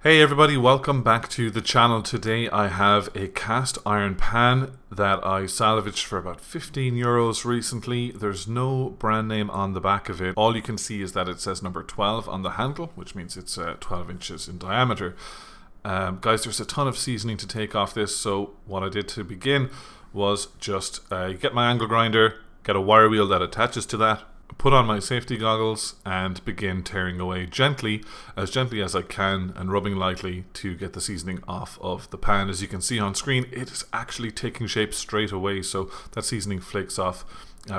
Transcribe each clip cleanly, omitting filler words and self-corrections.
Hey everybody, welcome back to the channel. Today I have a cast iron pan that I salvaged for about 15 euros recently. There's no brand name on the back of it. All you can see is that it says number 12 on the handle, which means it's 12 inches in diameter. Guys, there's a ton of seasoning to take off this, so what I did to begin was just get my angle grinder, get a wire wheel that attaches to that, put on my safety goggles and begin tearing away gently as I can, and rubbing lightly to get the seasoning off of the pan. As you can see on screen, it is actually taking shape straight away, so that seasoning flakes off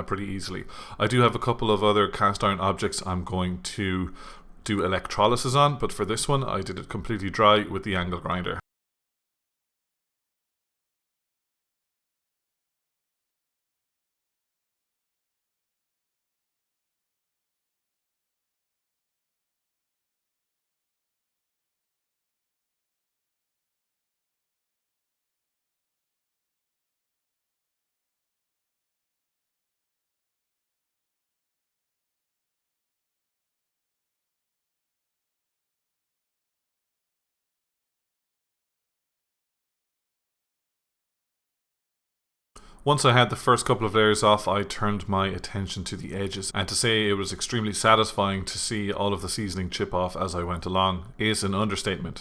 pretty easily. I do have a couple of other cast iron objects I'm going to do electrolysis on, but for this one I did it completely dry with the angle grinder. Once I had the first couple of layers off, I turned my attention to the edges, and to say it was extremely satisfying to see all of the seasoning chip off as I went along is an understatement.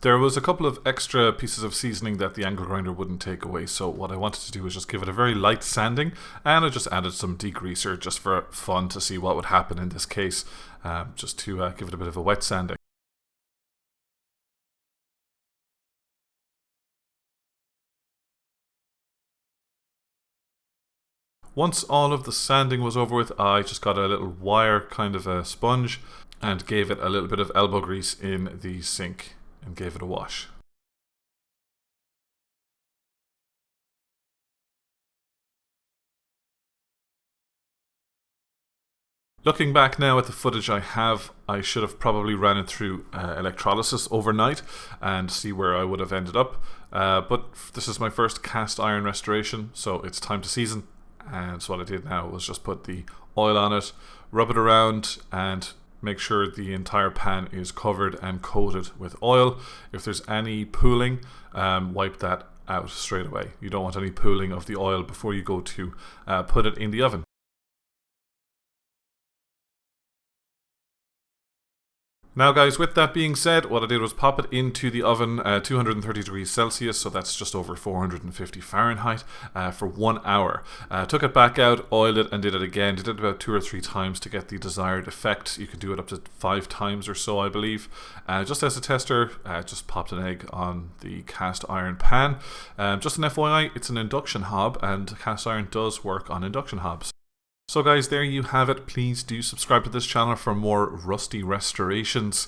There was a couple of extra pieces of seasoning that the angle grinder wouldn't take away, so what I wanted to do was just give it a very light sanding, and I just added some degreaser just for fun to see what would happen in this case, just to give it a bit of a wet sanding. Once all of the sanding was over with, I just got a little wire kind of a sponge and gave it a little bit of elbow grease in the sink and gave it a wash. Looking back now at the footage I have, I should have probably ran it through electrolysis overnight and see where I would have ended up. But this is my first cast iron restoration, so it's time to season. And so what I did now was just put the oil on it, rub it around, and make sure the entire pan is covered and coated with oil. If there's any pooling, wipe that out straight away. You don't want any pooling of the oil before you go to put it in the oven. Now guys, with that being said, what I did was pop it into the oven, 230 degrees Celsius, so that's just over 450 Fahrenheit, for 1 hour. Took it back out, oiled it, and did it again. Did it about 2 or 3 times to get the desired effect. You can do it up to 5 times or so, I believe. Just as a tester, just popped an egg on the cast iron pan. Just an FYI, it's an induction hob, and cast iron does work on induction hobs. So guys, there you have it. Please do subscribe to this channel for more rusty restorations.